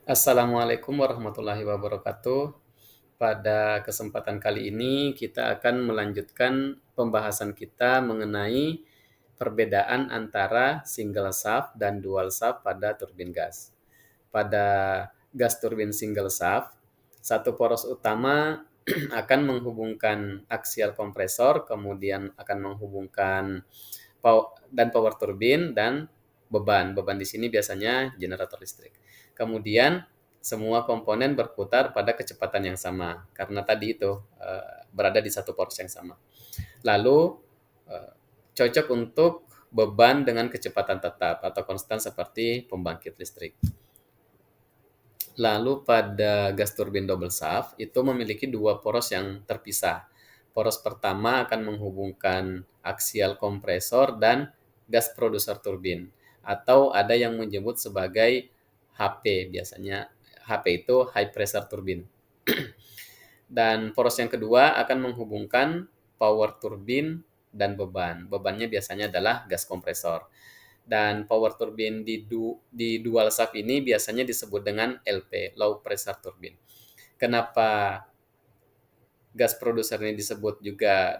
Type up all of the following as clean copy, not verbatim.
Assalamualaikum warahmatullahi wabarakatuh. Pada kesempatan kali ini kita akan melanjutkan pembahasan kita mengenai perbedaan antara single shaft dan dual shaft pada turbin gas. Pada gas turbin single shaft, satu poros utama akan menghubungkan aksial kompresor, kemudian akan menghubungkan power turbin dan beban. Beban di sini biasanya generator listrik. Kemudian semua komponen berputar pada kecepatan yang sama karena tadi itu berada di satu poros yang sama. Lalu eh, cocok untuk beban dengan kecepatan tetap atau konstan seperti pembangkit listrik. Lalu pada gas turbin double shaft itu memiliki dua poros yang terpisah. Poros pertama akan menghubungkan aksial kompresor dan gas producer turbin atau ada yang menyebut sebagai HP biasanya. HP itu high pressure turbine. Dan poros yang kedua akan menghubungkan power turbin dan beban. Bebannya biasanya adalah gas kompresor. Dan power turbine di dual shaft ini biasanya disebut dengan LP, low pressure turbine. Kenapa gas producer ini disebut juga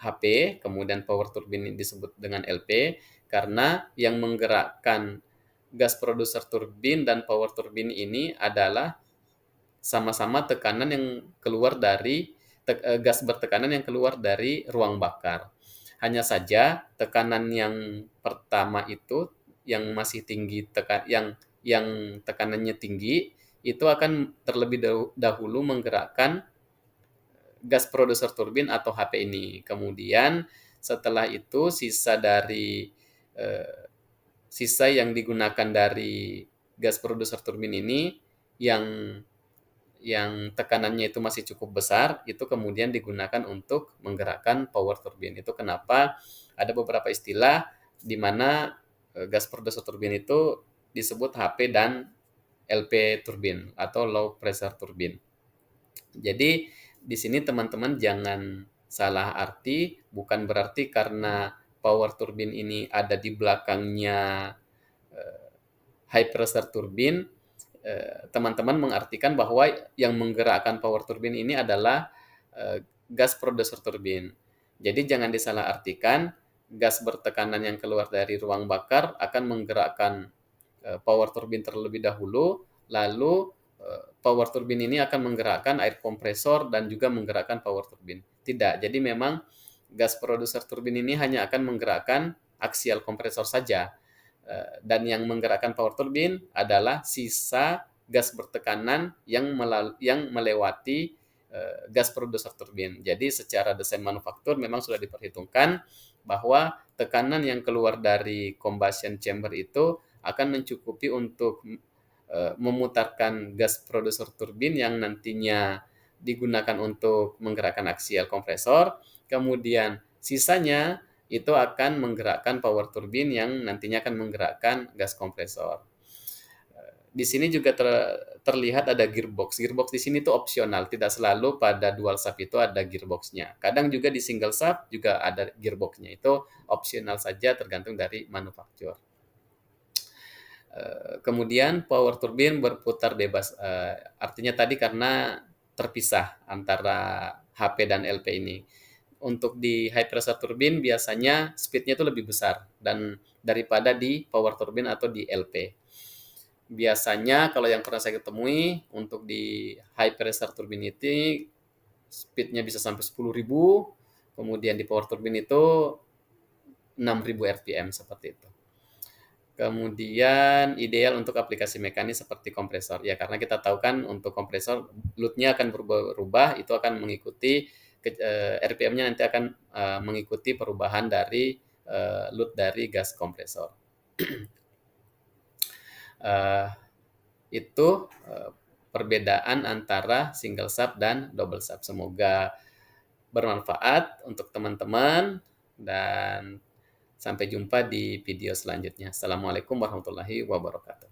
HP, kemudian power turbine ini disebut dengan LP, karena yang menggerakkan gas producer turbin dan power turbin ini adalah sama-sama tekanan yang keluar dari gas bertekanan yang keluar dari ruang bakar. Hanya saja tekanan yang pertama itu yang masih tinggi yang tekanannya tinggi itu akan terlebih dahulu menggerakkan gas producer turbin atau HP ini. Kemudian setelah itu eh, sisa yang digunakan dari gas producer turbin ini yang tekanannya itu masih cukup besar, itu kemudian digunakan untuk menggerakkan power turbine. Itu kenapa ada beberapa istilah di mana gas producer turbine itu disebut HP dan LP turbine atau low pressure turbine. Jadi di sini teman-teman jangan salah arti, bukan berarti karena power turbine ini ada di belakangnya high pressure turbine, teman-teman mengartikan bahwa yang menggerakkan power turbine ini adalah gas producer turbine. Jadi jangan disalahartikan gas bertekanan yang keluar dari ruang bakar akan menggerakkan power turbine terlebih dahulu, lalu power turbine ini akan menggerakkan air kompresor dan juga menggerakkan power turbine. Tidak, jadi memang gas producer turbine ini hanya akan menggerakkan aksial kompresor saja. Dan yang menggerakkan power turbine adalah sisa gas bertekanan yang melewati gas producer turbine. Jadi secara desain manufaktur memang sudah diperhitungkan bahwa tekanan yang keluar dari combustion chamber itu akan mencukupi untuk memutarkan gas producer turbine yang nantinya digunakan untuk menggerakkan aksial kompresor, kemudian sisanya itu akan menggerakkan power turbine yang nantinya akan menggerakkan gas kompresor. Di sini juga terlihat ada gearbox. Gearbox di sini tuh opsional, tidak selalu pada dual shaft itu ada gearboxnya. Kadang juga di single shaft juga ada gearboxnya. Itu opsional saja tergantung dari manufaktur. Kemudian power turbine berputar bebas. Artinya tadi karena terpisah antara HP dan LP ini. Untuk di high pressure turbine biasanya speednya itu lebih besar dan daripada di power turbine atau di LP. Biasanya kalau yang pernah saya ketemui untuk di high pressure turbine itu speednya bisa sampai 10.000, kemudian di power turbine itu 6.000 RPM seperti itu. Kemudian ideal untuk aplikasi mekanis seperti kompresor. Ya, karena kita tahu kan untuk kompresor load-nya akan berubah, itu akan mengikuti RPM-nya nanti akan mengikuti perubahan dari load dari gas kompresor. Itu perbedaan antara single shaft dan double shaft. Semoga bermanfaat untuk teman-teman dan sampai jumpa di video selanjutnya. Assalamualaikum warahmatullahi wabarakatuh.